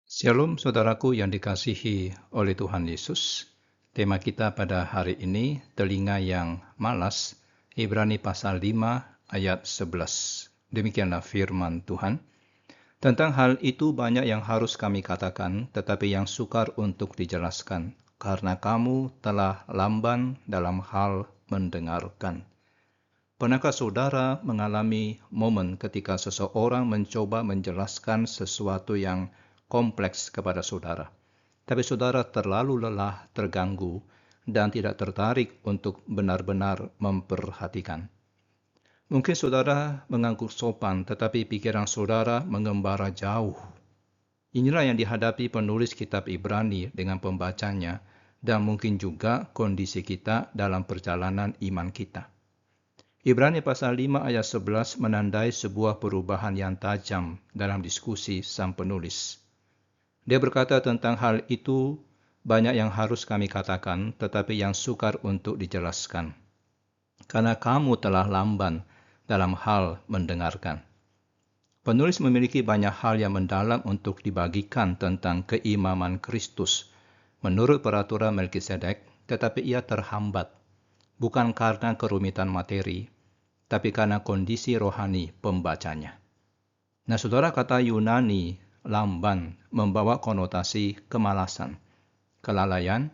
Shalom saudaraku yang dikasihi oleh Tuhan Yesus. Tema kita pada hari ini, telinga yang malas, Ibrani pasal 5 ayat 11. Demikianlah firman Tuhan. Tentang hal itu banyak yang harus kami katakan, tetapi yang sukar untuk dijelaskan, karena kamu telah lamban dalam hal mendengarkan. Pernahkah saudara mengalami momen ketika seseorang mencoba menjelaskan sesuatu yang kompleks kepada saudara, tapi saudara terlalu lelah, terganggu, dan tidak tertarik untuk benar-benar memperhatikan? Mungkin saudara mengangguk sopan, tetapi pikiran saudara mengembara jauh. Inilah yang dihadapi penulis kitab Ibrani dengan pembacanya, dan mungkin juga kondisi kita dalam perjalanan iman kita. Ibrani pasal 5 ayat 11 menandai sebuah perubahan yang tajam dalam diskusi sang penulis. Dia berkata tentang hal itu, banyak yang harus kami katakan, tetapi yang sukar untuk dijelaskan. Karena kamu telah lamban dalam hal mendengarkan. Penulis memiliki banyak hal yang mendalam untuk dibagikan tentang keimaman Kristus menurut peraturan Melkisedek, tetapi ia terhambat, bukan karena kerumitan materi, tapi karena kondisi rohani pembacanya. Nah, saudara, kata Yunani lamban membawa konotasi kemalasan, kelalaian,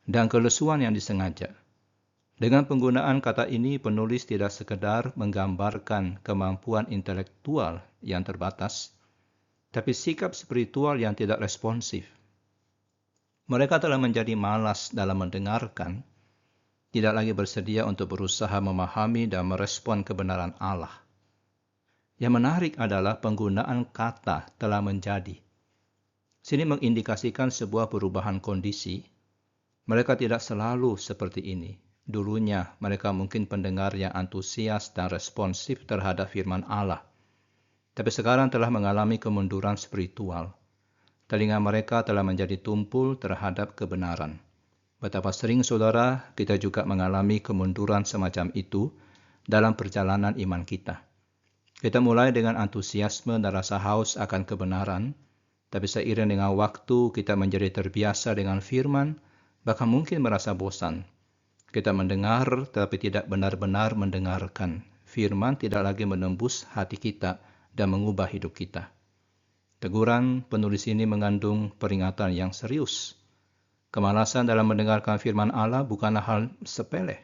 dan kelesuan yang disengaja. Dengan penggunaan kata ini, penulis tidak sekedar menggambarkan kemampuan intelektual yang terbatas, tapi sikap spiritual yang tidak responsif. Mereka telah menjadi malas dalam mendengarkan, tidak lagi bersedia untuk berusaha memahami dan merespon kebenaran Allah. Yang menarik adalah penggunaan kata telah menjadi. Sini mengindikasikan sebuah perubahan kondisi. Mereka tidak selalu seperti ini. Dulunya mereka mungkin pendengar yang antusias dan responsif terhadap firman Allah. Tapi sekarang telah mengalami kemunduran spiritual. Telinga mereka telah menjadi tumpul terhadap kebenaran. Betapa sering saudara kita juga mengalami kemunduran semacam itu dalam perjalanan iman kita. Kita mulai dengan antusiasme dan rasa haus akan kebenaran, tapi seiring dengan waktu kita menjadi terbiasa dengan firman, bahkan mungkin merasa bosan. Kita mendengar tetapi tidak benar-benar mendengarkan. Firman tidak lagi menembus hati kita dan mengubah hidup kita. Teguran penulis ini mengandung peringatan yang serius. Kemalasan dalam mendengarkan firman Allah bukanlah hal sepele.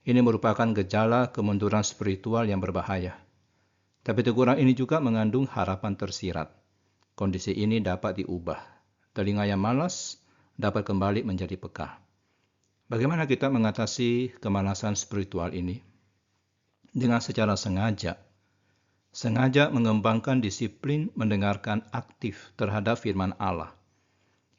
Ini merupakan gejala kemunduran spiritual yang berbahaya. Tapi teguran ini juga mengandung harapan tersirat. Kondisi ini dapat diubah. Telinga yang malas dapat kembali menjadi peka. Bagaimana kita mengatasi kemalasan spiritual ini? Dengan secara sengaja mengembangkan disiplin mendengarkan aktif terhadap firman Allah.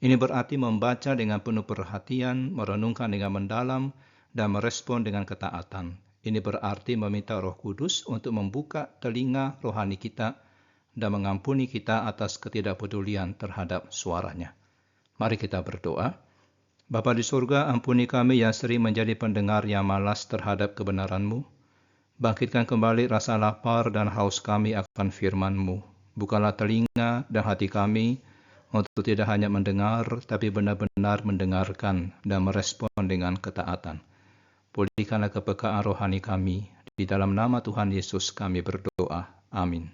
Ini berarti membaca dengan penuh perhatian, merenungkan dengan mendalam, dan merespon dengan ketaatan. Ini berarti meminta Roh Kudus untuk membuka telinga rohani kita dan mengampuni kita atas ketidakpedulian terhadap suaranya. Mari kita berdoa. Bapa di surga, ampuni kami yang sering menjadi pendengar yang malas terhadap kebenaran-Mu. Bangkitkan kembali rasa lapar dan haus kami akan firman-Mu. Bukalah telinga dan hati kami untuk tidak hanya mendengar, tapi benar-benar mendengarkan dan merespon dengan ketaatan. Pulihkanlah kepekaan rohani kami. Di dalam nama Tuhan Yesus kami berdoa. Amin.